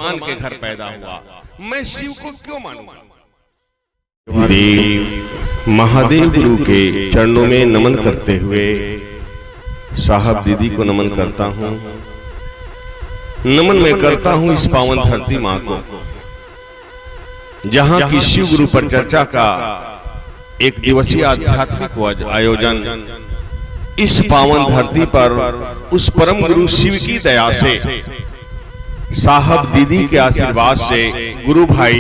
मुसलमान के घर पैदा हुआ, मैं शिव को क्यों मानूंगा? महादेव गुरु के चरणों में नमन करते हुए साहब दीदी को नमन करता हूं। नमन मैं करता हूं इस पावन धरती मां को, जहां की शिव गुरु पर चर्चा का एक दिवसीय आध्यात्मिक आयोजन इस पावन धरती पर उस परम गुरु शिव की दया से, साहब दीदी के आशीर्वाद से, गुरु भाई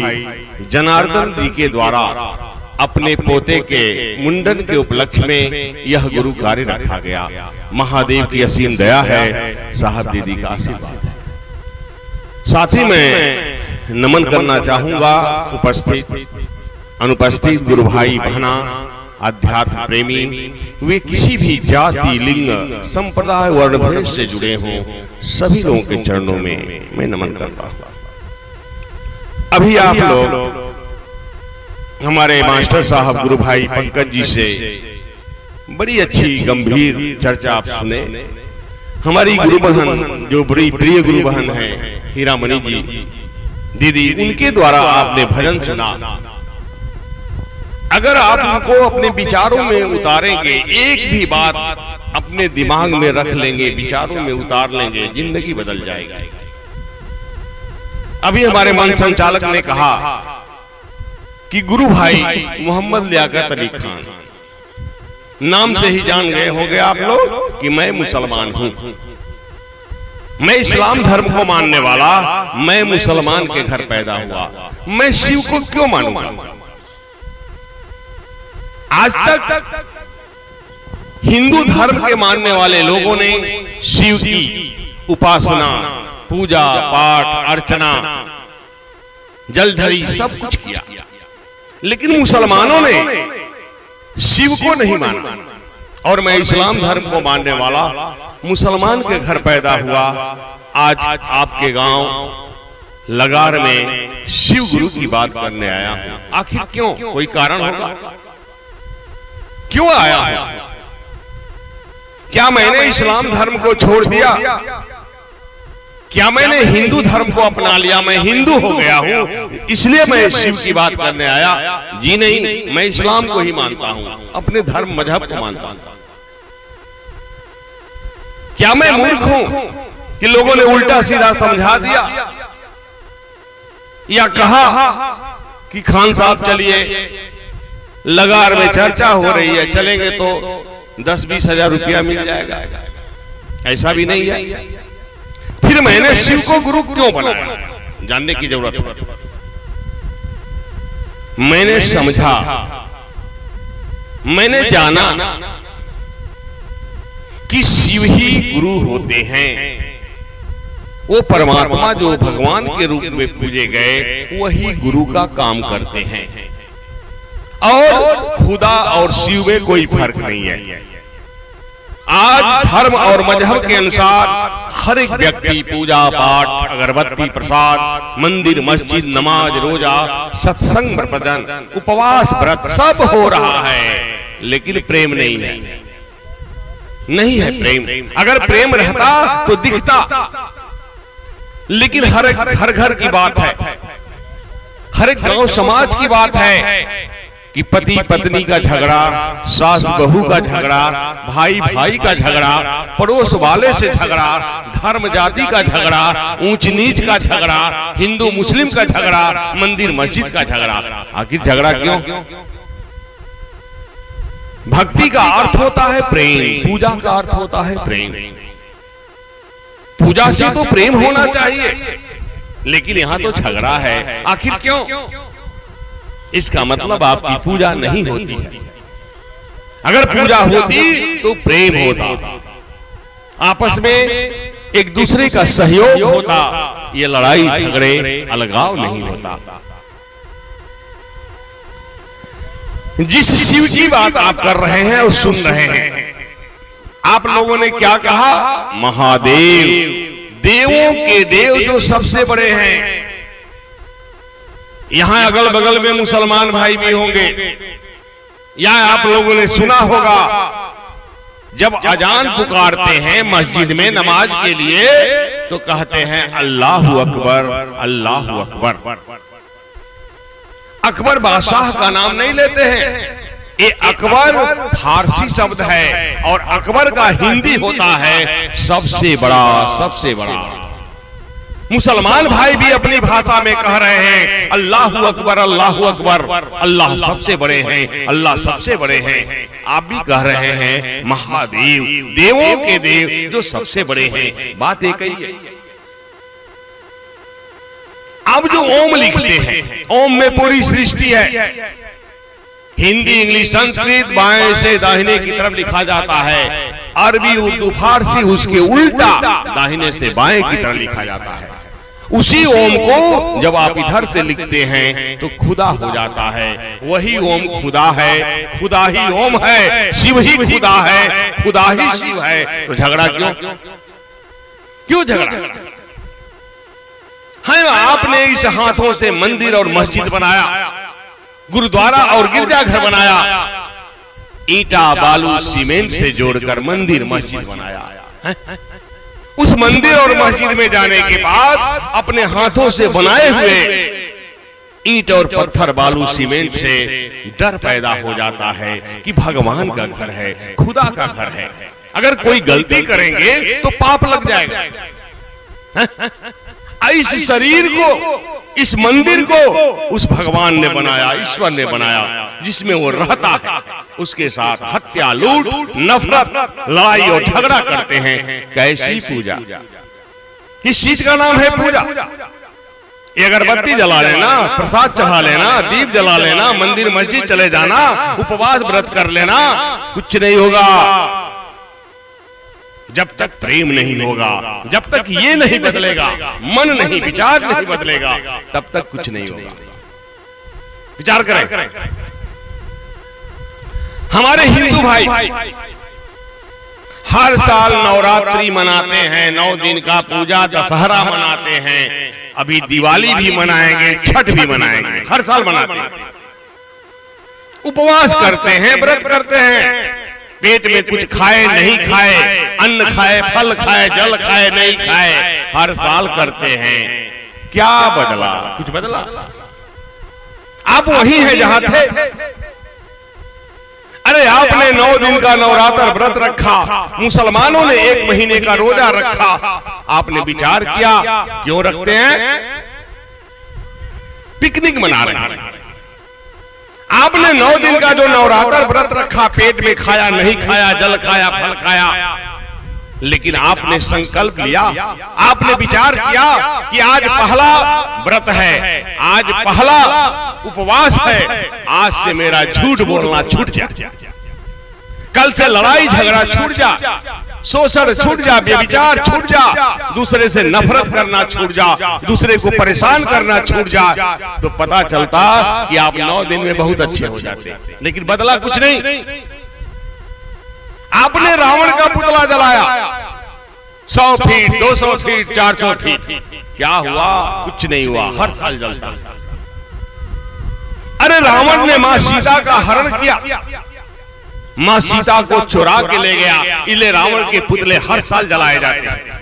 जनार्दन जी के द्वारा अपने पोते के मुंडन के उपलक्ष्य में यह गुरु कार्य रखा गया। महादेव की असीम दया है, साहब दीदी का आशीर्वाद है। साथ ही मैं नमन करना चाहूंगा उपस्थित अनुपस्थित गुरु भाई बहना, अध्यात्म प्रेमी, वे किसी भी जाति लिंग संप्रदाय वर्ण भेद से जुड़े हों, सभी लोगों के चरणों में मैं नमन करता हूं। अभी आप लोग हमारे मास्टर साहब गुरु भाई पंकज जी से बड़ी अच्छी गंभीर चर्चा आप सुने। हमारी गुरु बहन जो बड़ी प्रिय गुरु बहन है हीरामणि जी दीदी, उनके द्वारा आपने भजन सुना। अगर आप उनको अपने विचारों में उतारेंगे, एक भी बात अपने दिमाग में रख लेंगे, विचारों में उतार लेंगे, जिंदगी बदल जाएगी। अभी हमारे मन संचालक ने कहा कि गुरु भाई मोहम्मद लियाकत अली खान, नाम से ही जान गए होंगे आप लोग कि मैं मुसलमान हूं, मैं इस्लाम धर्म को मानने वाला, मैं मुसलमान के घर पैदा हुआ, मैं शिव को क्यों मानूंगा? आज तक हिंदू धर्म के मानने वाले लोगों ने शिव की उपासना, पूजा पाठ, अर्चना, जलधरी सब कुछ किया, लेकिन मुसलमानों ने शिव को नहीं माना। और मैं इस्लाम धर्म को मानने वाला मुसलमान के घर पैदा हुआ, आज आपके गांव लगार में शिव गुरु की बात करने आया हूं। आखिर क्यों? कोई कारण होगा, क्यों आया हूं? क्या मैंने इस्लाम धर्म को छोड़ दिया? क्या मैंने हिंदू धर्म को अपना लिया? मैं हिंदू हो गया हूं इसलिए मैं शिव की बात करने आया? जी नहीं, मैं इस्लाम को ही मानता हूं, अपने धर्म मजहब को मानता हूं। क्या मैं मूर्ख हूं कि लोगों ने उल्टा सीधा समझा दिया या कहा कि खान साहब चलिए लगार में चर्चा हो रही है, चलेंगे तो 10-20 हजार रुपया मिल जाएगा? ऐसा भी नहीं है। फिर मैंने शिव को गुरु क्यों बनाया, जानने की जरूरत है। मैंने समझा, मैंने जाना कि शिव ही गुरु होते हैं। वो परमात्मा जो भगवान के रूप में पूजे गए, वही गुरु का काम करते हैं। और खुदा और शिव में कोई फर्क नहीं है। आज धर्म और मजहब के अनुसार हर एक व्यक्ति पूजा पाठ, अगरबत्ती, प्रसाद, मंदिर, मस्जिद, नमाज, रोजा, सत्संग, भजन, उपवास, व्रत सब हो रहा है, लेकिन प्रेम नहीं है। नहीं है प्रेम। अगर प्रेम रहता तो दिखता, लेकिन हर घर की बात है, हर एक गांव समाज की बात है कि पति पत्नी का झगड़ा, सास बहू का झगड़ा, भाई भाई का झगड़ा, पड़ोस वाले से झगड़ा, धर्म जाति का झगड़ा, ऊंच नीच का झगड़ा, हिंदू मुस्लिम का झगड़ा, मंदिर मस्जिद का झगड़ा। आखिर झगड़ा क्यों? भक्ति का अर्थ होता है प्रेम, पूजा का अर्थ होता है प्रेम। पूजा से तो प्रेम होना चाहिए, लेकिन यहां तो झगड़ा है। आखिर क्यों? इसका मतलब आपकी पूजा नहीं होती है। अगर पूजा होती तो प्रेम होता, आपस में एक दूसरे का सहयोग होता, ये लड़ाई झगड़े अलगाव नहीं होता। जिस शिव की बात आप कर रहे हैं और सुन रहे हैं, आप लोगों ने क्या कहा? महादेव, देवों के देव जो सबसे बड़े हैं। यहां अगल बगल में मुसलमान भाई भी होंगे, या आप लोगों ने सुना होगा जब अजान पुकारते हैं मस्जिद में नमाज के लिए तो कहते हैं अल्लाहु अकबर, अल्लाहु अकबर। अकबर बादशाह का नाम नहीं लेते हैं। ये अकबर फारसी शब्द है और अकबर का हिंदी होता है सबसे बड़ा, सबसे बड़ा। मुसलमान भाई भी अपनी भाषा में कह रहे हैं अल्लाहु अकबर, अल्लाहु अकबर, अल्लाह सबसे बड़े हैं, अल्लाह सबसे बड़े हैं। आप भी कह रहे हैं महादेव, देवों के देव जो सबसे बड़े हैं। बात एक ही है। अब जो ओम लिखते हैं, ओम में पूरी सृष्टि है। हिंदी, इंग्लिश, संस्कृत बाएं से दाहिने की तरफ लिखा जाता है। अरबी, उर्दू, फारसी उसके उल्टा दाहिने से बाएं की तरफ लिखा जाता है। उसी ओम को जब आप इधर से लिखते हैं तो खुदा हो जाता है। वही ओम खुदा है, खुदा ही ओम है, शिव ही खुदा है, खुदा ही शिव है। तो झगड़ा क्यों? क्यों झगड़ा है? आपने इस हाथों से मंदिर और मस्जिद बनाया, गुरुद्वारा और गिरजाघर बनाया, ईंटा बालू सीमेंट से जोड़कर मंदिर मस्जिद बनाया है? उस मंदिर और मस्जिद में जाने के बाद अपने हाथों से बनाए हुए ईंट और पत्थर बालू सीमेंट से डर पैदा हो जाता है कि भगवान का घर है, खुदा का घर है। अगर कोई गलती करेंगे तो पाप लग जाएगा। इस शरीर को, इस मंदिर को उस भगवान ने बनाया, ईश्वर ने बनाया, जिसमें वो रहता है। उसके साथ हत्या, लूट, नफरत, लड़ाई और झगड़ा करते हैं। कैसी पूजा? किस चीज का नाम है पूजा? ये अगरबत्ती जला लेना, प्रसाद चढ़ा लेना, दीप जला लेना, मंदिर मस्जिद चले जाना, उपवास व्रत कर लेना, कुछ नहीं होगा। जब तक प्रेम नहीं होगा, जब तक ये नहीं बदलेगा, मन नहीं, विचार नहीं बदलेगा, तब तक कुछ नहीं होगा। विचार करें। हमारे हिंदू भाई हर साल नवरात्रि मनाते हैं, 9 दिन का पूजा दशहरा मनाते हैं, अभी दिवाली भी मनाएंगे, छठ भी मनाएंगे, हर साल मनाते हैं। उपवास करते हैं, व्रत करते हैं, पेट में कुछ खाए नहीं खाए, अन्न खाए, फल खाए, जल खाए नहीं खाए, हर साल करते हैं। क्या बदला? कुछ बदला? आप वही हैं जहां थे। अरे आपने 9 दिन का नवरात्र व्रत रखा, मुसलमानों ने 1 महीने का रोजा रखा। आपने विचार किया क्यों रखते हैं? पिकनिक मना रहे हैं। आपने 9 दिन का जो नवरात्र व्रत रखा, पेट में खाया नहीं खाया, जल खाया, फल खाया, लेकिन आपने संकल्प लिया, आपने विचार किया कि आज पहला व्रत है, आज पहला उपवास है, आज से मेरा झूठ बोलना छूट जा, कल से लड़ाई झगड़ा छूट जा, शोषण छूट जा, व्यभिचार छूट जा, दूसरे से नफरत करना छूट जा, दूसरे को परेशान करना छूट जा। तो पता चलता कि आप 9 दिन में बहुत अच्छे हो जाते। लेकिन बदला कुछ नहीं। आपने रावण का पुतला जलाया, 100 फीट, 200 फीट, 400 फीट, क्या हुआ? कुछ नहीं हुआ, हर साल जलता। अरे रावण ने मां सीता का हरण किया, मां सीता को चुरा के ले गया, इसलिए रावण के पुतले हर साल जलाए जाते हैं।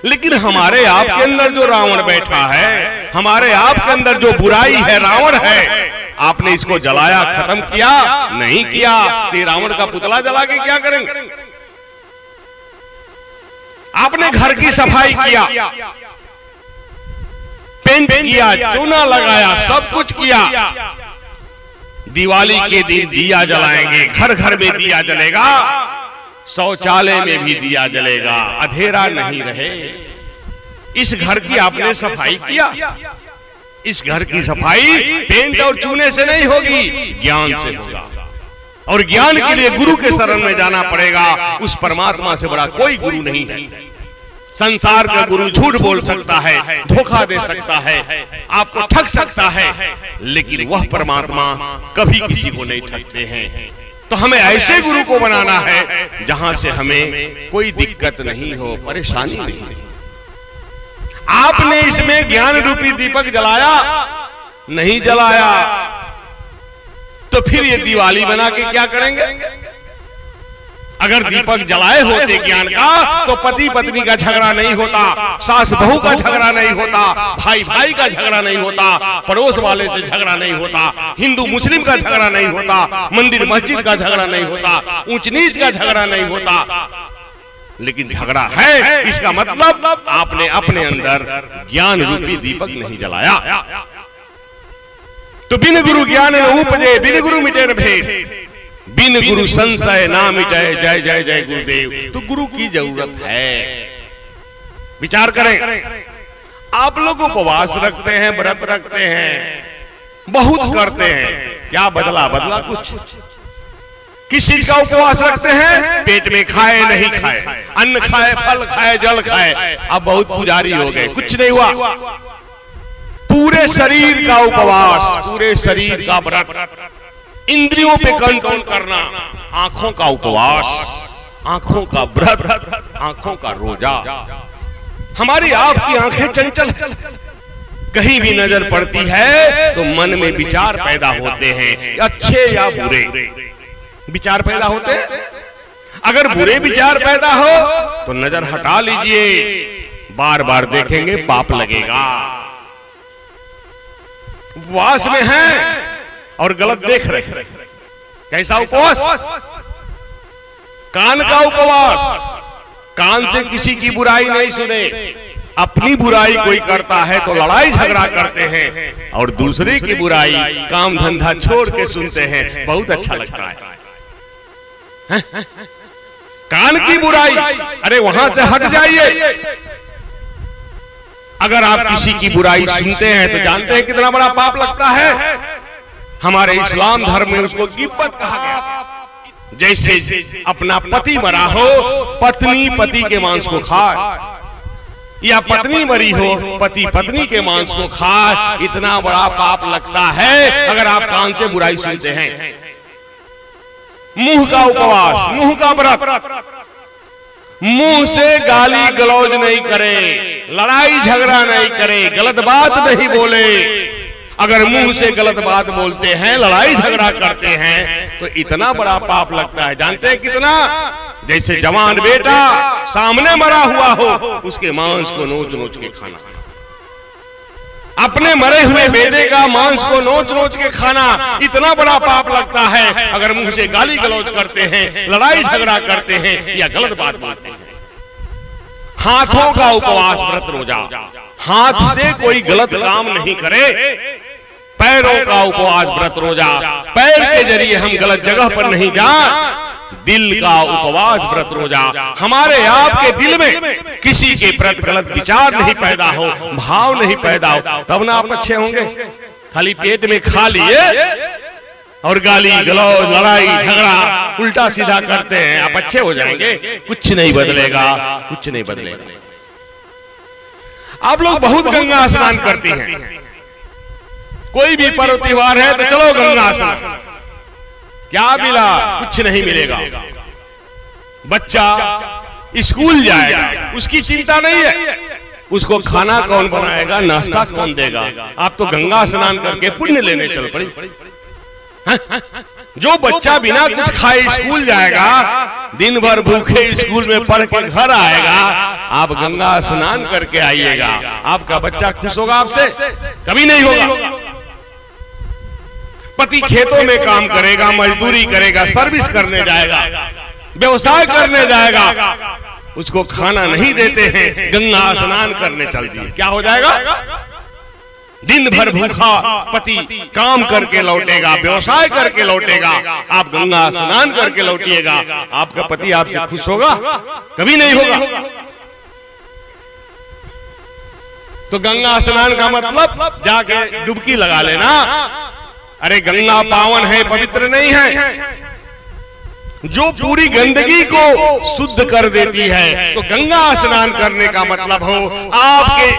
लेकिन हमारे आपके अंदर जो रावण बैठा है, हमारे आपके अंदर जो बुराई है, रावण है, आपने इसको जलाया, खत्म किया? नहीं किया। तो रावण का पुतला जला के क्या करेंगे? आपने घर की सफाई किया, पेंट किया, चूना लगाया, सब कुछ किया। दिवाली के दिन दिया जलाएंगे, घर घर में दिया जलेगा, शौचालय में भी दिया जलेगा, अंधेरा नहीं रहे। इस घर की आपने सफाई किया। इस घर की सफाई पेंट और चूने से नहीं होगी, ज्ञान से होगा। और ज्ञान के लिए गुरु के शरण में जाना पड़ेगा। उस परमात्मा से बड़ा कोई गुरु नहीं है। संसार का गुरु झूठ बोल सकता है, धोखा दे सकता है, आपको ठग सकता है, लेकिन वह परमात्मा कभी किसी को नहीं ठगते हैं। तो हमें ऐसे गुरु को बनाना है जहां से हमें कोई दिक्कत नहीं हो, परेशानी नहीं। आपने इसमें ज्ञान रूपी दीपक जलाया नहीं जलाया, तो फिर ये दिवाली बना के क्या करेंगे? अगर दीपक जलाए होते ज्ञान का तो पति पत्नी का झगड़ा नहीं होता, सास बहू का झगड़ा नहीं होता, भाई भाई का झगड़ा नहीं होता, पड़ोस वाले से झगड़ा नहीं होता, हिंदू मुस्लिम का झगड़ा नहीं होता, मंदिर मस्जिद का झगड़ा नहीं होता, ऊंच नीच का झगड़ा नहीं होता। लेकिन झगड़ा है, इसका मतलब आपने अपने अंदर ज्ञान रूपी दीपक नहीं जलाया। तो बिन गुरु ज्ञान न उपजे, बिन गुरु मिटे न भेद, बिन गुरु संशय ना मिटे, जय जय जय गुरुदेव। तो गुरु की जरूरत है। विचार करें, आप लोग उपवास रखते हैं, व्रत रखते हैं, बहुत करते हैं, क्या बदला? बदला कुछ? किस चीज का उपवास रखते हैं? पेट में खाए नहीं खाए, अन्न खाए, फल खाए, जल खाए। अब बहुत पुजारी हो गए, कुछ नहीं हुआ। पूरे शरीर का उपवास, पूरे शरीर का व्रत, इंद्रियों पे कंट्रोल करना, आंखों का उपवास, आंखों का व्रत, आंखों का रोजा। हमारी आपकी आंखें चंचल, कहीं भी नजर पड़ती है तो मन में विचार पैदा होते हैं, अच्छे या बुरे विचार पैदा होते हैं। अगर बुरे विचार पैदा हो तो नजर हटा लीजिए, बार बार देखेंगे पाप लगेगा। उपवास में हैं और गलत देख रहे, कैसा उपवास? कान का उपवास, कान से किसी की बुराई नहीं सुने। अपनी बुराई कोई करता है तो लड़ाई झगड़ा करते हैं, और दूसरे की बुराई काम धंधा छोड़ के सुनते हैं, बहुत अच्छा लगता है। कान की बुराई, अरे वहां से हट जाइए। अगर आप किसी की बुराई सुनते हैं तो जानते हैं कितना बड़ा पाप लगता है। हमारे इस्लाम धर्म में उसको गिब्बत कहा गया। जैसे अपना पति मरा हो, पत्नी पति के मांस को खाए, या पत्नी मरी हो, पति पत्नी के मांस को खाए, इतना बड़ा पाप लगता है अगर आप कान से बुराई सुनते हैं। मुंह का उपवास, मुंह का व्रत, मुंह से गाली गलौज नहीं करे, लड़ाई झगड़ा नहीं करे, गलत बात नहीं बोले। अगर मुंह से गलत बात बोलते हैं, लड़ाई झगड़ा करते हैं, तो इतना बड़ा पाप लगता है। जानते हैं कितना? जैसे जवान बेटा सामने मरा हुआ हो, उसके मांस को नोच नोच के खाना, अपने मरे हुए बेटे का मांस को नोच नोच के खाना, इतना बड़ा पाप लगता है। अगर मुंह से गाली गलौज करते हैं, लड़ाई झगड़ा करते हैं, या गलत बात बोलते हैं। हाथों का उपवास, व्रत, रोजा, हाथ से कोई गलत काम नहीं करे। पैरों का उपवास, व्रत, रोजा, पैर के जरिए हम गलत जगह पर नहीं जाएं। दिल का उपवास, व्रत, रोजा, हमारे आपके दिल में किसी के प्रति गलत विचार नहीं पैदा हो, भाव नहीं पैदा हो, तब ना आप अच्छे होंगे। खाली पेट में खा लिए और गाली गलौज, लड़ाई झगड़ा उल्टा सीधा करते हैं, आप अच्छे हो जाएंगे? कुछ नहीं बदलेगा, कुछ नहीं बदलेगा। आप लोग बहुत गंगा स्नान करती हैं, कोई भी पर्व त्योहार है तो चलो गंगा स्नान। क्या मिला? कुछ नहीं मिलेगा। बच्चा स्कूल जाएगा, उसकी चिंता नहीं है, उसको खाना कौन बनाएगा, नाश्ता कौन देगा। आप तो गंगा स्नान करके पुण्य लेने चल पड़ी। जो बच्चा बिना कुछ खाए स्कूल जाएगा, दिन भर भूखे स्कूल में पढ़ के घर आएगा, आप गंगा स्नान करके आइएगा, आपका बच्चा खुश होगा आपसे? कभी नहीं होगा। पति खेतों में काम करेगा, मजदूरी करेगा, सर्विस करने जाएगा, व्यवसाय करने जाएगा, उसको खाना नहीं देते हैं, गंगा स्नान करने चल दिए, क्या हो जाएगा? दिन भर भूखा पति काम करके लौटेगा, व्यवसाय करके लौटेगा, आप गंगा स्नान करके लौटिएगा, आपका पति आपसे खुश होगा? कभी नहीं होगा। तो गंगा स्नान का मतलब जाके डुबकी लगा लेना। अरे गंगा पावन है, पवित्र नहीं है, जो पूरी गंदगी को शुद्ध कर देती है। तो गंगा स्नान करने का मतलब हो आपके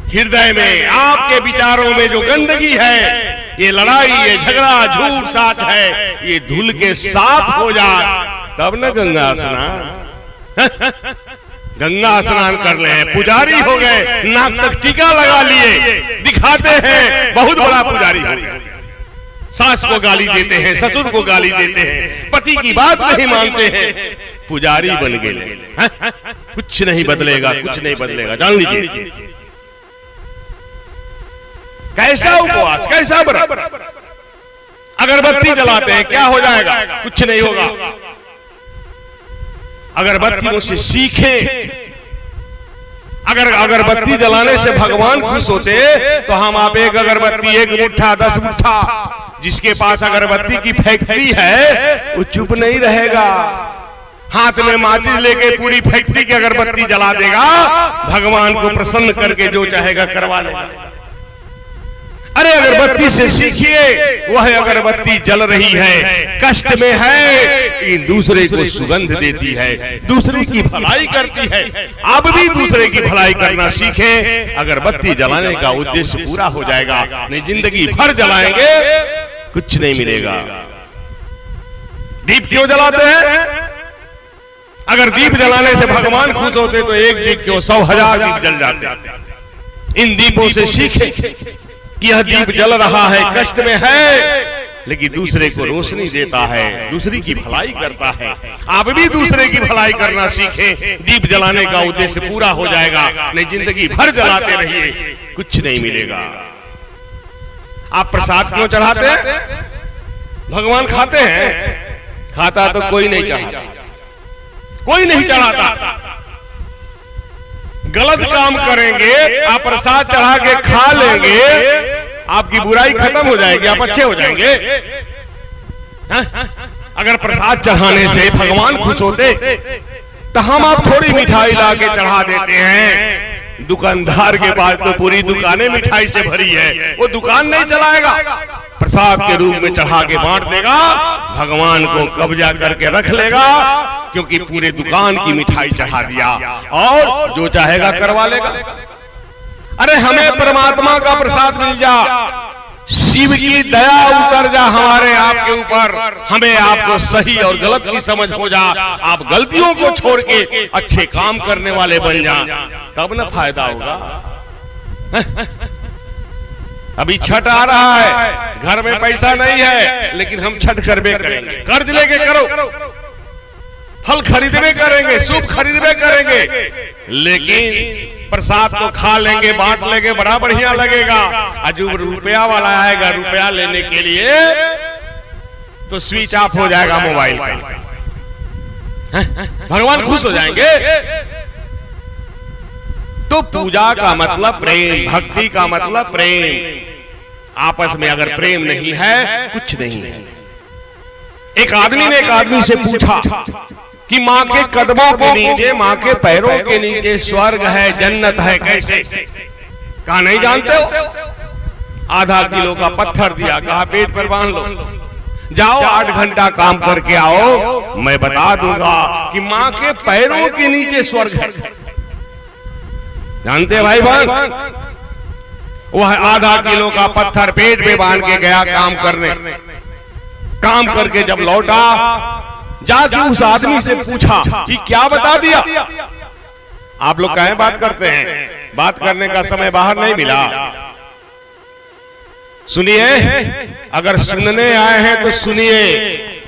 हृदय में, आपके विचारों में जो गंदगी है, ये लड़ाई, ये झगड़ा, झूठ साच है, ये धुल के साफ हो जाए, तब न गंगा स्नान। गंगा स्नान कर ले, पुजारी हो गए, नाक तक टीका लगा लिए, दिखाते हैं बहुत बड़ा पुजारी हो गए, सास को गाली देते हैं, ससुर को गाली देते हैं, पति की बात नहीं मानते हैं, पुजारी बन गए। कुछ नहीं बदलेगा, कुछ नहीं बदलेगा, जान लीजिए। कैसा उपवास, कैसा व्रत। अगरबत्ती जलाते हैं, क्या हो जाएगा? कुछ नहीं होगा। अगरबत्तियों से सीखें। अगर अगरबत्ती जलाने से भगवान खुश होते तो हम आप एक अगरबत्ती, एक मुट्ठा, 10 मुट्ठा, जिसके पास अगरबत्ती की फैक्ट्री है वो चुप नहीं रहेगा, हाथ में माचिस लेके पूरी फैक्ट्री की अगरबत्ती जला देगा, भगवान को प्रसन्न करके जो चाहेगा करवा लेगा। अरे अगरबत्ती से सीखिए, वह अगरबत्ती जल रही है, कष्ट में है, लेकिन दूसरे को सुगंध देती है, दूसरे की भलाई करती है। आप भी दूसरे की भलाई करना सीखें, अगरबत्ती जलाने का उद्देश्य पूरा हो जाएगा। नहीं जिंदगी भर जलाएंगे कुछ नहीं मिलेगा। दीप क्यों जलाते हैं? अगर दीप जलाने से भगवान खुश होते तो एक दीप क्यों 100,000 दीप जल जाते। इन दीपों से सीखें कि यह दीप जल रहा है, कष्ट में है, लेकिन दूसरे को रोशनी देता है, दूसरे की भलाई करता है। आप भी दूसरे की भलाई करना सीखें, दीप जलाने का उद्देश्य पूरा हो जाएगा। नहीं जिंदगी भर जलाते रहिए, कुछ नहीं मिलेगा। आप प्रसाद क्यों चढ़ाते हैं? भगवान खाते हैं? खाता तो कोई नहीं चढ़ाता, कोई नहीं चढ़ाता। गलत काम करेंगे, आप प्रसाद चढ़ा के खा लेंगे, आपकी बुराई खत्म हो जाएगी, आप अच्छे हो जाएंगे। अगर प्रसाद चढ़ाने से भगवान खुश होते तो हम आप थोड़ी मिठाई लाके चढ़ा देते हैं। दुकानदार के पास तो पूरी दुकानें मिठाई से भरी है, वो दुकान नहीं चलाएगा, प्रसाद के रूप में चढ़ा के बांट देगा, भगवान को कब्जा करके रख लेगा, क्योंकि पूरे दुकान की मिठाई चढ़ा दिया और जो चाहेगा करवा लेगा। अरे हमें परमात्मा का प्रसाद मिल जा, शिव की दया उतर जा हमारे आपके ऊपर, हमें आपको सही और गलत की समझ हो जा, आप गलतियों को छोड़ के अच्छे काम करने वाले बन जा, तब ना फायदा होगा। अभी छठ आ रहा है, घर में पैसा नहीं है, लेकिन हम छठ करबे करेंगे, कर्ज लेके करो, फल खरीदबे करेंगे, सूप खरीदबे करेंगे, लेकिन प्रसाद तो खा लेंगे, बांट लेंगे, बड़ा बढ़िया लगेगा। अजूब रुपया वाला आएगा रुपया लेने के लिए तो स्विच ऑफ हो जाएगा मोबाइल का। भगवान खुश हो जाएंगे। तो पूजा का मतलब प्रेम, भक्ति का मतलब प्रेम। आपस में अगर प्रेम नहीं है कुछ नहीं है। एक आदमी ने एक आदमी से पूछा कि माँ के कदमों के नीचे, माँ के पैरों के नीचे स्वर्ग है, जन्नत है, कैसे? कहा नहीं जानते हो? आधा किलो का पत्थर दिया, कहा पेट पर बांध लो, जाओ 8 घंटा काम करके आओ, मैं बता दूंगा कि माँ के पैरों के नीचे स्वर्ग है। जानते भाई बहन? वह आधा किलो का पत्थर पेट में बांध के गया काम करने, काम करके जब लौटा, जाके उस आदमी से पूछा कि क्या बता दिया? आप लोग काहे बात करते हैं? बात करने का समय बाहर नहीं मिला। सुनिए, अगर सुनने आए हैं तो सुनिए,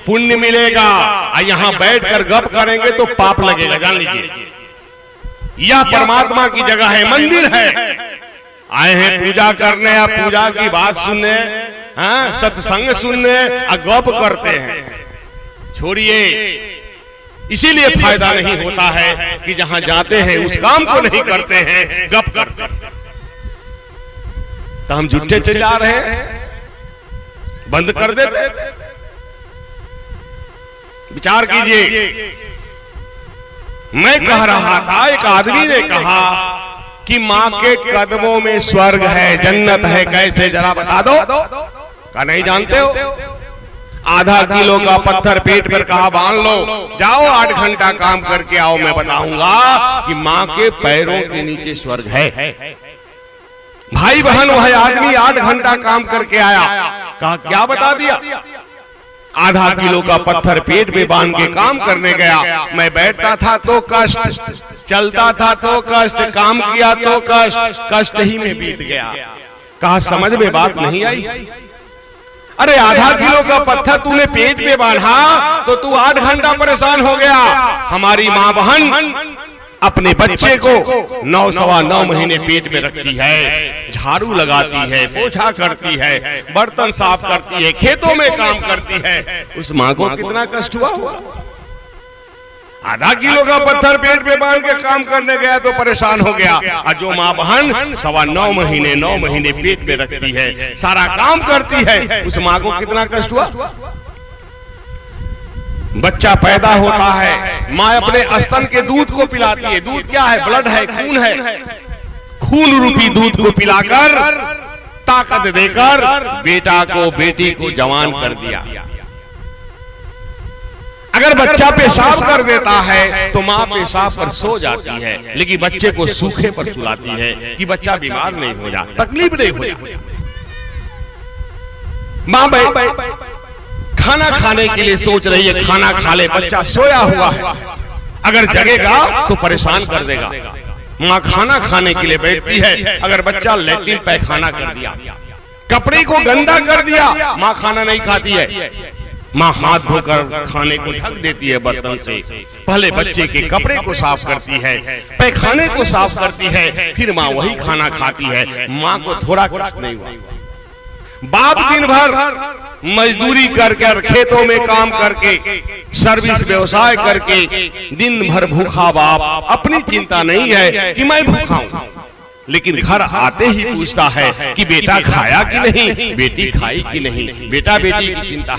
पुण्य मिलेगा। यहां बैठकर गप करेंगे तो पाप लगेगा, जान लीजिए। यह परमात्मा की जगह है, मंदिर है। आए हैं पूजा करने या पूजा की बात सुनने, सत्संग सुनने, गप करते हैं। छोड़िए, इसीलिए फायदा नहीं होता है कि जहां जाते हैं उस काम को नहीं करते हैं, गप करते हैं। तो हम झूठे चले जा रहे हैं, बंद कर देते। विचार कीजिए। मैं कह रहा था, एक आदमी ने कहा कि माँ के कदमों में स्वर्ग है, जन्नत है, कैसे? जरा बता दो। क्या नहीं जानते हो? आधा किलो का पत्थर पेट पर कहा बांध लो, जाओ 8 घंटा काम करके आओ, मैं बताऊंगा कि माँ के पैरों के नीचे स्वर्ग है। भाई बहन, वह आदमी 8 घंटा काम करके आया, कहा क्या बता दिया? आधा किलो का पत्थर पेट में बांध के काम करने गया। मैं बैठता था तो कष्ट, चलता था तो कष्ट, काम किया तो कष्ट, कष्ट ही में बीत गया। कहा समझ में बात नहीं आई? अरे आधा किलो का पत्थर तूने पेट में बांधा तो तू 8 घंटा परेशान हो गया। हमारी माँ बहन अपने बच्चे को 9-9.25 महीने पेट में रखती है, झाड़ू लगाती है, पोछा करती है, बर्तन साफ करती है, खेतों में काम करती है। उस माँ को कितना कष्ट हुआ। आधा किलो का पत्थर पेट में बांध के काम करने गया तो परेशान हो गया। और जो माँ बहन 9.25 महीने 9 महीने पेट में रखती है, सारा काम करती है, उस माँ को कितना कष्ट हुआ। बच्चा पैदा होता है, माँ अपने स्तन के दूध को पिलाती है। दूध क्या है? ब्लड है, खून है। खून रूपी दूध को पिलाकर ताकत देकर बेटा को बेटी को जवान कर दिया। अगर बच्चा पेशाब कर देता है तो माँ पेशाब पर सो जाती है, लेकिन बच्चे को सूखे पर सुलाती है कि बच्चा बीमार नहीं हो जा, तकलीफ नहीं हो जा। माँ खाना खाने के लिए सोच रही है, खाना खा ले, बच्चा सोया हुआ है, अगर जगेगा तो परेशान कर देगा। माँ खाना खाने के लिए बैठती है, अगर बच्चा लैट्रिन पैखाना कर दिया, कपड़े को गंदा कर दिया, माँ खाना नहीं खाती है। माँ हाथ धोकर खाने को ढक देती है बर्तन से, पहले बच्चे के कपड़े को साफ करती है, पैखाने को साफ करती है, फिर माँ वही खाना खाती है। माँ को थोड़ा कष्ट नहीं हुआ। बाप दिन भर मजदूरी कर खेतों में काम करके, सर्विस व्यवसाय करके दिन भर भूखा बाप, अपनी चिंता नहीं है कि मैं भूखा हूं, लेकिन घर आते ही पूछता है कि बेटा खाया कि नहीं, बेटी खाई कि नहीं, बेटा बेटी की चिंता।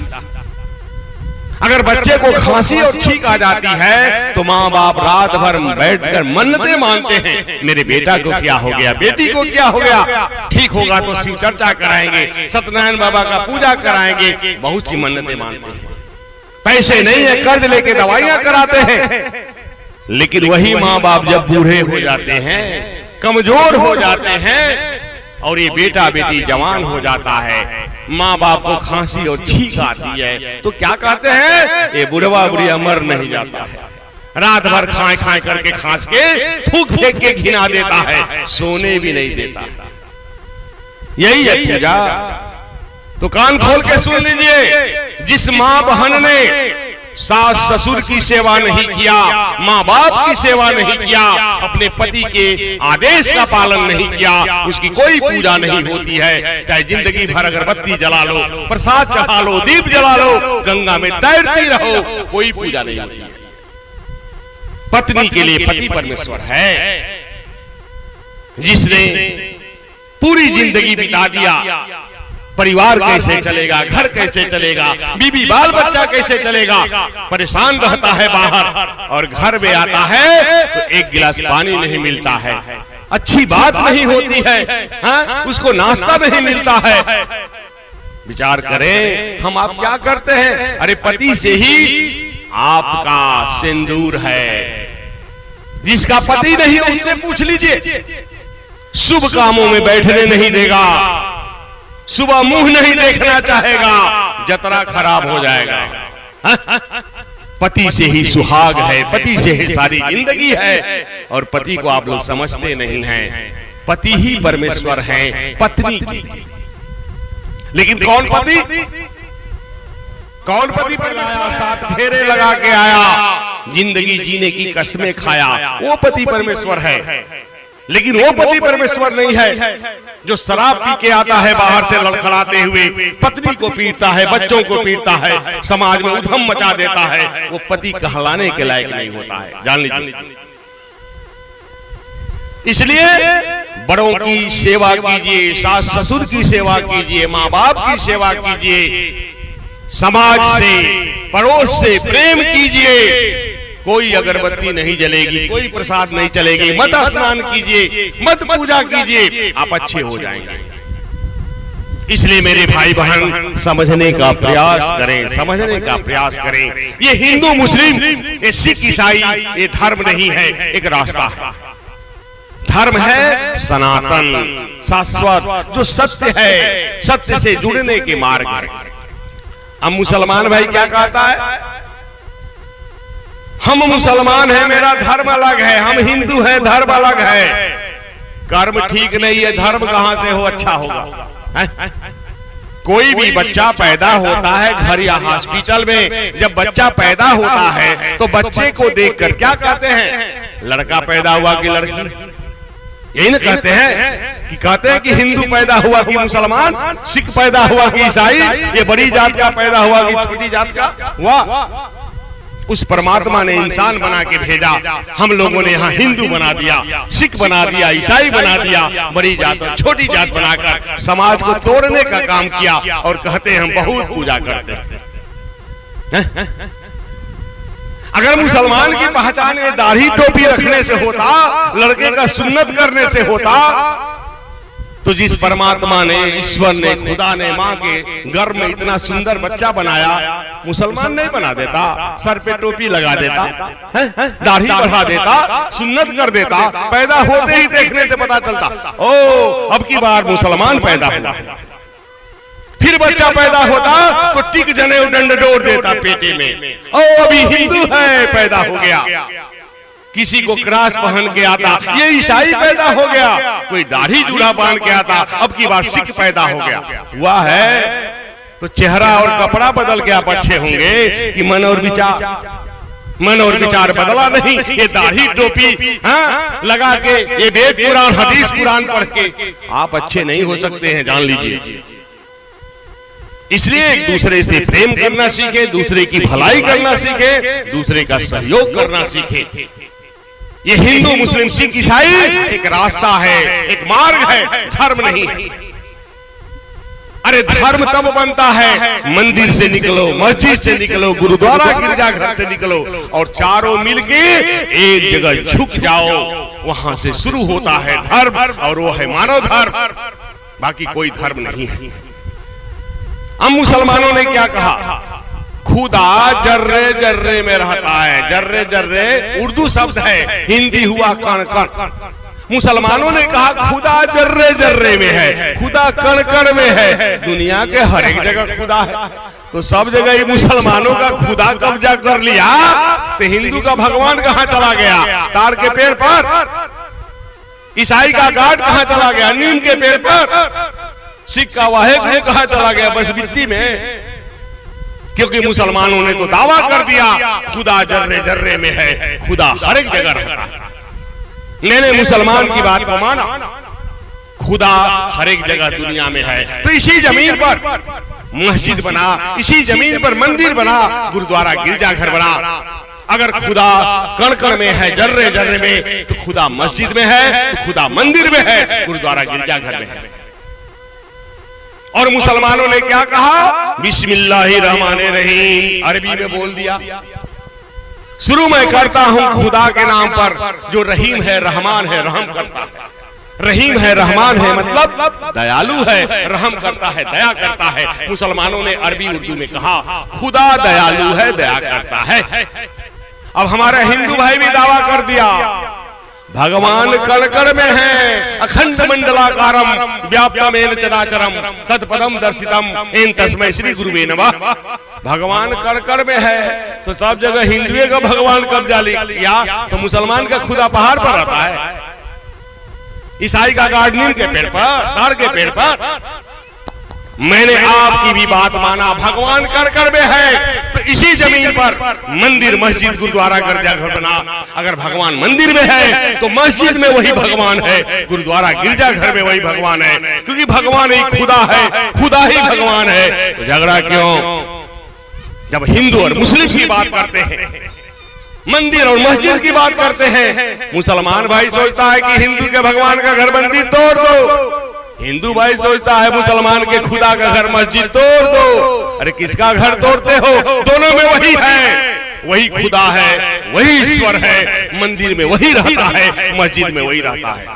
अगर बच्चे को खांसी और छींक आ जाती है तो माँ बाप रात भर बैठकर मन्नतें मानते हैं, मेरे बेटा को क्या हो गया, बेटी को क्या हो गया, ठीक होगा तो शिव चर्चा कराएंगे, सत्यनारायण बाबा का पूजा कराएंगे, बहुत सी मन्नतें मानते हैं। पैसे नहीं है, कर्ज लेके दवाइयां कराते हैं। लेकिन वही माँ बाप जब बूढ़े हो जाते हैं, कमजोर हो जाते हैं और ये बेटा बेटी जवान हो जाता है, माँ बाप को खांसी और छींक आती है तो क्या कहते हैं, ये बुढ़वा बुढ़िया मर नहीं जाता है, रात भर खाए खाए करके खांस के थूक फेंक के घिना देता है, सोने भी नहीं देता। यही है पूजा। तो कान खोल के सुन लीजिए, जिस माँ बहन ने सास ससुर की सेवा नहीं किया, माँ बाप की सेवा नहीं किया, अपने पति के आदेश का पालन नहीं किया, उसकी कोई पूजा नहीं होती है। चाहे जिंदगी भर अगरबत्ती जला लो, प्रसाद चढ़ा लो, दीप जला लो, गंगा में तैरती रहो, कोई पूजा नहीं होती है। पत्नी के लिए पति परमेश्वर है, जिसने पूरी जिंदगी बिता दिया, परिवार कैसे चलेगा, घर कैसे चलेगा, बीबी बाल बच्चा कैसे चलेगा, परेशान रहता है बाहर और घर में आता है तो एक गिलास पानी नहीं मिलता है, अच्छी बात नहीं होती है, हाँ? उसको नाश्ता नहीं मिलता है। विचार करें हम आप क्या करते हैं, अरे पति से ही आपका सिंदूर है। जिसका पति नहीं उससे पूछ लीजिए, शुभ कामों में बैठने नहीं देगा, सुबह मुंह नहीं देखना चाहेगा, जतरा खराब हो जाएगा। पति से ही सुहाग है, पति से ही सारी जिंदगी है, और पति को आप लोग समझते नहीं हैं। पति ही परमेश्वर हैं पत्नी की। लेकिन कौन पति, कौन पति पर लाया, 7 फेरे लगा के आया, जिंदगी जीने की कसमें खाया, वो पति परमेश्वर है। लेकिन वो पति परमेश्वर नहीं है जो शराब पी के आता है बाहर से लड़खड़ाते हुए, पत्नी को पीटता है, बच्चों को पीटता है, समाज में उधम मचा देता है, वो पति कहलाने के लायक नहीं होता है, जान लीजिए। इसलिए बड़ों की सेवा कीजिए, सास ससुर की सेवा कीजिए, माँ बाप की सेवा कीजिए, समाज से पड़ोस से प्रेम कीजिए। कोई अगरबत्ती नहीं जलेगी, कोई प्रसाद नहीं चलेगी, मत स्नान कीजिए, मत पूजा कीजिए, आप अच्छे हो जाएंगे। इसलिए मेरे भाई बहन समझने का प्रयास करें, समझने का प्रयास करें। ये हिंदू मुस्लिम, ये सिख ईसाई, ये धर्म नहीं है, एक रास्ता है। धर्म है सनातन, शाश्वत, जो सत्य है, सत्य से जुड़ने के मार्ग है। अब मुसलमान भाई क्या कहता है, हम मुसलमान हैं, मेरा धर्म अलग है, हम हिंदू हैं, धर्म अलग है। कर्म ठीक नहीं है, धर्म कहां से हो अच्छा होगा? कोई भी बच्चा पैदा होता है घर या हॉस्पिटल में, जब बच्चा पैदा होता है तो बच्चे को देखकर क्या कहते हैं? लड़का पैदा हुआ कि लड़की? यही ना कहते हैं कि हिंदू पैदा हुआ कि मुसलमान, सिख पैदा हुआ कि ईसाई, ये बड़ी जात का पैदा हुआ कि छोटी जात का? वाह, उस परमात्मा ने इंसान बना के भेजा, हम लोगों ने यहाँ हिंदू बना दिया, सिख बना दिया, ईसाई बना दिया, बड़ी जात और छोटी जात बनाकर समाज को तोड़ने का काम किया और कहते हैं हम बहुत पूजा करते हैं। अगर मुसलमान की पहचान दाढ़ी टोपी रखने से होता, लड़के का सुन्नत करने से होता, तो जिस परमात्मा ने, ईश्वर ने, खुदा ने माँ के गर्भ में इतना सुंदर बच्चा बनाया, मुसलमान नहीं बना देता? सर पे टोपी लगा देता, दाढ़ी बढ़ा देता, सुन्नत कर देता, पैदा होते ही देखने से पता चलता ओ अब की बार मुसलमान पैदा हुआ। फिर बच्चा पैदा होता तो टिक जने डंड डोर देता पेटे में, ओ अभी हिंदू है, पैदा हो गया। किसी को क्रास पहन के आता, ये ईसाई पैदा हो गया। कोई दाढ़ी जूड़ा बांध के आता, अब की बात सिख पैदा हो गया। हुआ है तो चेहरा और कपड़ा बदल के आप अच्छे होंगे कि मन और विचार बदला नहीं। ये दाढ़ी टोपी लगा के, ये वेद कुरान हदीस कुरान पढ़ के आप अच्छे नहीं हो सकते हैं, जान लीजिए। इसलिए एक दूसरे से प्रेम करना सीखे, दूसरे की भलाई करना सीखे, दूसरे का सहयोग करना सीखे। ये हिंदू मुस्लिम सिख ईसाई एक रास्ता है, एक मार्ग है, धर्म नहीं है। अरे धर्म तब बनता है मंदिर से निकलो, मस्जिद से निकलो, गुरुद्वारा गिरजाघर से निकलो और चारों मिलके एक जगह झुक जाओ, वहां से शुरू होता है धर्म, और वो है मानव धर्म, बाकी कोई धर्म नहीं है। हम मुसलमानों ने क्या कहा? खुदा जर्रे जर्रे में रहता है। जर्रे जर्रे उर्दू शब्द है, हिंदी हुआ कण कण। मुसलमानों ने कहा खुदा जर्रे जर्रे में है, खुदा कण कण में है। दुनिया के हर एक जगह खुदा है, तो सब जगह ही मुसलमानों का खुदा कब्जा कर लिया, तो हिंदू का भगवान कहाँ चला गया? ताड़ के पेड़ पर। ईसाई का गाड कहाँ चला गया? नीम के पेड़ पर। सिख का वाहेगुरु कहाँ चला गया? बस मिट्टी में। क्योंकि मुसलमानों ने तो दावा कर दिया खुदा जर्रे जर्रे में है, खुदा हर एक जगह रहता है। मैंने मुसलमान की बात को माना, खुदा हर एक जगह दुनिया में है। तो इसी जमीन पर मस्जिद बना, इसी जमीन पर मंदिर बना, गुरुद्वारा गिरजाघर बना। अगर खुदा कण कण में है, जर्रे जर्रे में, तो खुदा मस्जिद में है, तो खुदा मंदिर में है, गुरुद्वारा गिरजाघर में है। और मुसलमानों ने क्या कहा? बिस्मिल्लाहिर्रहमानिर्रहीम, अरबी में बोल दिया। शुरू में करता हूं खुदा के नाम पर, जो रहीम है, रहमान है, रहम करता है। रहीम है, रहमान है, मतलब दयालु है, रहम करता है, दया करता है। मुसलमानों ने अरबी उर्दू में कहा खुदा दयालु है, दया करता है। अब हमारे हिंदू भाई भी दावा कर दिया भगवान कण कण में है, अखंड मंडलाकारम व्याप्तमेन चराचरम तत्पदम दर्शितम एन तस्मै श्री गुरुवे नमः। भगवान कण कण में है, तो सब जगह हिंदुए का भगवान कब्जा लिया, तो मुसलमान का खुदा पहाड़ पर रहता है, ईसाई का गार्डनिंग के पेड़ पर, ताड़ के पेड़ पर। मैंने आपकी भी बात माना, भगवान कण कण में है, तो इसी जमीन पर मंदिर, मस्जिद, गुरुद्वारा, गिरजाघर बना। अगर भगवान मंदिर में है तो मस्जिद में वही भगवान है, गुरुद्वारा गिरजाघर में वही भगवान है, क्योंकि भगवान ही खुदा है, खुदा ही भगवान है। तो झगड़ा क्यों? जब हिंदू और मुस्लिम की बात करते हैं, मंदिर और मस्जिद की बात करते हैं, मुसलमान भाई सोचता है कि हिंदू के भगवान का घर मंदिर तोड़ दो, हिंदू भाई सोचता है मुसलमान के खुदा का घर मस्जिद तोड़ दो। अरे किसका घर तोड़ते हो? दोनों में वही है, वही खुदा है, वही ईश्वर है। मंदिर में वही रहता है, मस्जिद में वही रहता है।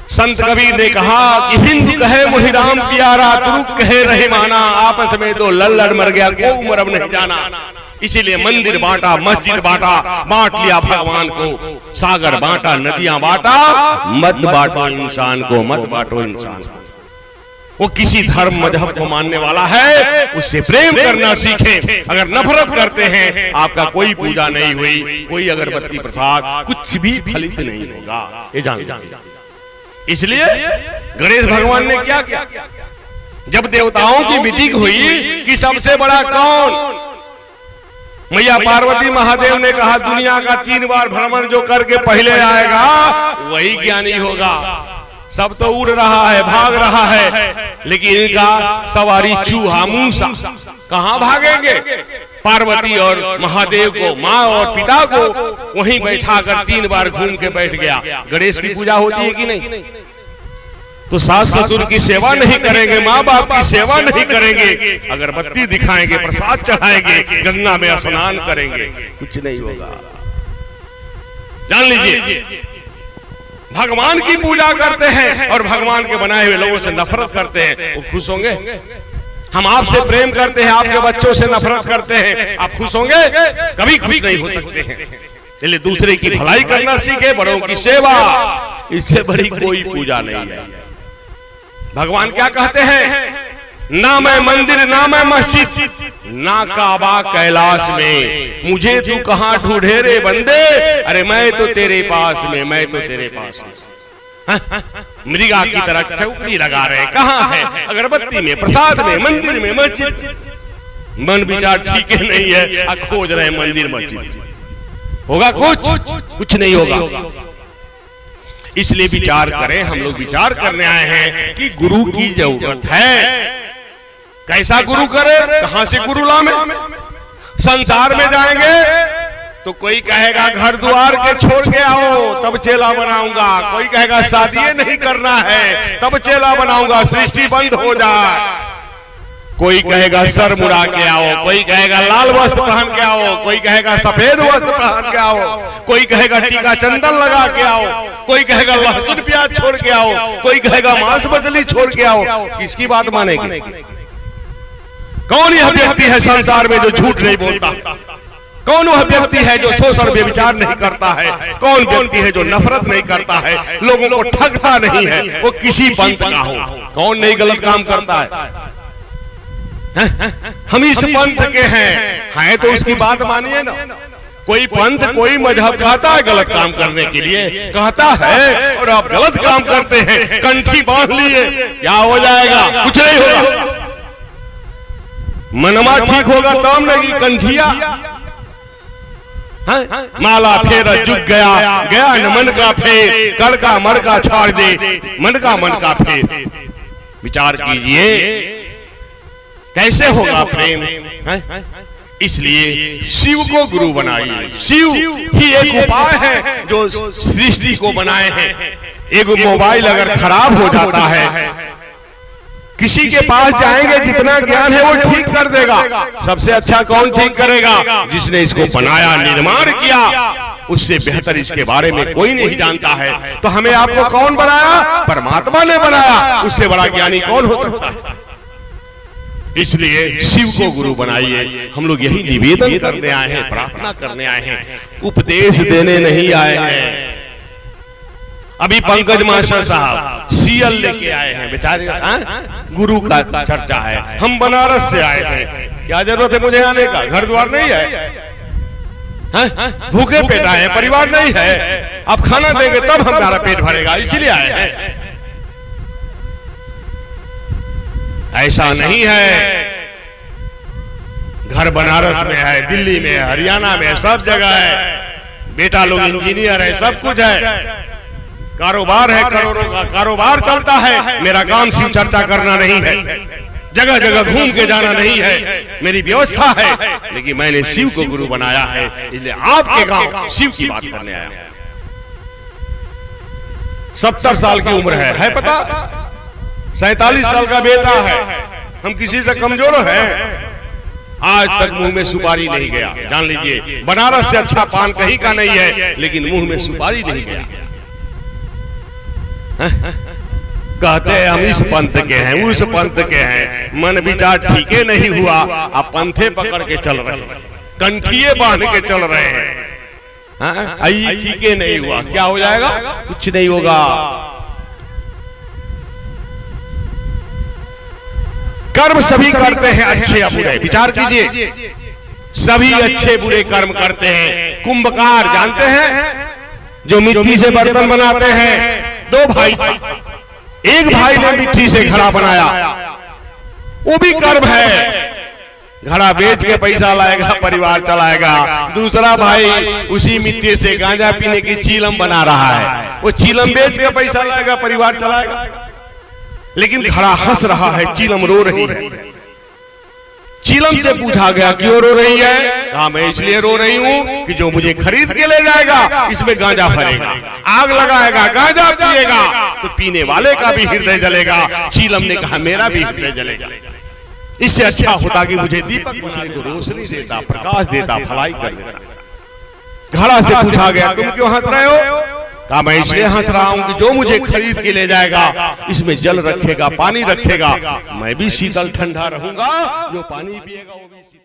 संत कबीर ने कहा कि हिंदू कहे मोहि राम प्यारा, तुरुक कहे रहे माना, आपस में तो लड़ मर गया, को मरब नहीं जाना। इसीलिए मंदिर बांटा, मस्जिद बांटा, बांट लिया भगवान को, सागर बांटा, नदियां बांटा, मत बांटो इंसान को, मत बांटो इंसान को। वो किसी धर्म मजहब को मानने वाला है, उससे प्रेम करना सीखे। अगर नफरत करते हैं, आपका कोई पूजा नहीं हुई, कोई अगरबत्ती प्रसाद कुछ भी फलित नहीं होगा, ये जान। इसलिए गणेश भगवान ने क्या किया? जब देवताओं की मीटिंग हुई कि सबसे बड़ा कौन, मैया पार्वती महादेव ने कहा दुनिया का 3 बार भ्रमण जो करके पहले आएगा वही ज्ञानी होगा। सब तो उड़ रहा है, भाग रहा है, लेकिन इनका सवारी चूहा मूसा, कहां भागेंगे। पार्वती और महादेव को, माँ और पिता को वहीं बैठा कर 3 बार घूम के बैठ गया। गणेश की पूजा होती है कि नहीं? तो सास ससुर की सेवा नहीं करेंगे, माँ बाप की सेवा नहीं करेंगे, अगरबत्ती दिखाएंगे, प्रसाद चढ़ाएंगे, गंगा में स्नान करेंगे, कुछ नहीं होगा। जान लीजिए, भगवान की पूजा करते हैं और भगवान के बनाए हुए लोगों से नफरत करते हैं, वो खुश होंगे? हम आपसे प्रेम करते हैं, आपके बच्चों से नफरत करते हैं, आप खुश होंगे? कभी खुश नहीं हो सकते हैं। इसलिए दूसरे की भलाई करना सीखे, बड़ों की सेवा, इससे बड़ी कोई पूजा नहीं है। भगवान क्या कहते हैं? ना मैं मंदिर, ना मैं मस्जिद, ना काबा कैलाश में, मुझे तू कहां ढूंढे रे बंदे, अरे मैं तो तेरे पास में, मैं तो तेरे पास में। मृगा की तरह चौकड़ी लगा रहे, कहां है? अगरबत्ती में, प्रसाद में, मंदिर में, मस्जिद। मन विचार ठीक है नहीं है, खोज रहे मंदिर मस्जिद, होगा कुछ नहीं होगा। इसलिए विचार करें, हम लोग विचार करने आए हैं कि गुरु की जरूरत है। कैसा गुरु करे, कहां से गुरु लावे? संसार में जाएंगे तो कोई कहेगा घर द्वार के छोड़ के आओ तब चेला बनाऊंगा, कोई कहेगा शादी नहीं करना है तब चेला बनाऊंगा, सृष्टि बंद हो जाए, कोई कहेगा सर मुड़ा के आओ, कोई कहेगा लाल वस्त्र पहन के आओ, कोई कहेगा सफेद वस्त्र पहन के आओ, कोई कहेगा टीका चंदन लगा के आओ, कोई कहेगा लहसुन प्याज छोड़ के आओ, कोई कहेगा मांस मछली छोड़ के आओ। किसकी बात मानेगी? कौन यह व्यक्ति है संसार में जो झूठ नहीं बोलता? कौन वह व्यक्ति है जो शोषण व्यभिचार नहीं करता है? कौन व्यक्ति है जो नफरत नहीं करता है, लोगों को ठगता नहीं है, वो किसी पंथ का हो? कौन नहीं गलत काम करता है? हम इस पंथ के हैं तो उसकी बात मानिए ना। कोई पंथ, कोई मजहब कहता है गलत काम करने के लिए, कहता है, और आप गलत काम करते हैं, कंठी बांध लिए, क्या हो जाएगा? कुछ नहीं होगा। मनमा ठीक होगा तब नहीं, कंठिया माला फेर जुग गया, गया न मन का फेर, कड़ का मड़ का छाड़ दे, मन का फेर। विचार कीजिए कैसे होगा प्रेम? इसलिए शिव को गुरु बनाइए। शिव ही एक उपाय है जो सृष्टि को बनाए हैं। एक मोबाइल अगर खराब हो जाता है, किसी के पास जाएंगे, जितना ज्ञान है वो ठीक कर देगा। सबसे अच्छा कौन ठीक करेगा? जिसने इसको बनाया, निर्माण किया, उससे बेहतर इसके बारे में कोई नहीं जानता है। तो हमें आपको कौन बनाया? परमात्मा ने बनाया। उससे बड़ा ज्ञानी कौन हो सकता है? इसलिए शिव को गुरु बनाइए। हम लोग यही निवेदन करने आए हैं, प्रार्थना करने आए हैं, उपदेश देने नहीं आए हैं। अभी पंकज मास्टर साहब सीएल लेके आए हैं, बेचारे गुरु का चर्चा है। हम बनारस से आए हैं, क्या जरूरत है मुझे आने का? घर द्वार नहीं है, भूखे पेट आए हैं, परिवार नहीं है, आप खाना देंगे तब हमारा पेट भरेगा, इसलिए आए हैं। ऐसा नहीं है। घर बनारस में है, दिल्ली में है, हरियाणा में है, सब जगह है। बेटा लोग इंजीनियर है, सब कुछ है, कारोबार है, करोड़ों का कारोबार चलता है। मेरा काम शिव चर्चा करना नहीं है, जगह जगह घूम के जाना नहीं है, मेरी व्यवस्था है, लेकिन मैंने शिव को गुरु बनाया है, इसलिए आपके गांव शिव की बात करने आया हूं। 70 साल की उम्र है पता? 47 साल का बेटा है। हम किसी से कमजोर हैं? आज तक मुंह में सुपारी नहीं गया। जान लीजिए, बनारस से अच्छा पान कहीं का नहीं है, लेकिन मुंह में सुपारी नहीं गया। कहते हैं हम इस पंथ के हैं, उस पंथ के हैं, मन विचार ठीक है नहीं हुआ, आप पंथे पकड़ के चल रहे हैं, कंठिए बांध के चल रहे हैं, आई ठीक है नहीं हुआ, क्या हो जाएगा? कुछ नहीं होगा। कर्म सभी करते हैं, अच्छे या बुरे। विचार कीजिए, सभी अच्छे बुरे कर्म करते हैं। कुंभकार जानते हैं, जो मिट्टी से बर्तन बनाते हैं। 2 भाई, एक भाई ने मिट्टी से घड़ा बनाया, वो भी कर्म है। घड़ा बेच के पैसा लाएगा, परिवार चलाएगा। दूसरा भाई उसी मिट्टी से गांजा पीने की चीलम बना रहा है, वो चीलम बेच के पैसा लाएगा, परिवार चलाएगा। लेकिन घड़ा हंस रहा है, चीलम रो रही है। चीलम से पूछा गया क्यों रो रही है? कहा मैं इसलिए रो रही हूं कि जो मुझे खरीद के ले जाएगा इसमें गांजा भरेगा, आग लगाएगा, गांजा पिएगा तो पीने वाले का भी हृदय जलेगा। चीलम ने कहा मेरा भी हृदय जलेगा। इससे अच्छा होता कि मुझे दीपक मुझे को रोशनी देता, प्रकाश देता, भलाई कर देता। घड़ा से पूछा गया तुम क्यों हंस रहे हो? कहा मैं इसलिए हंस रहा हूं कि जो मुझे खरीद के ले जाएगा इसमें जल रखेगा, पानी रखेगा, मैं भी शीतल ठंडा रहूंगा, जो पानी पिएगा वो भी शीतल।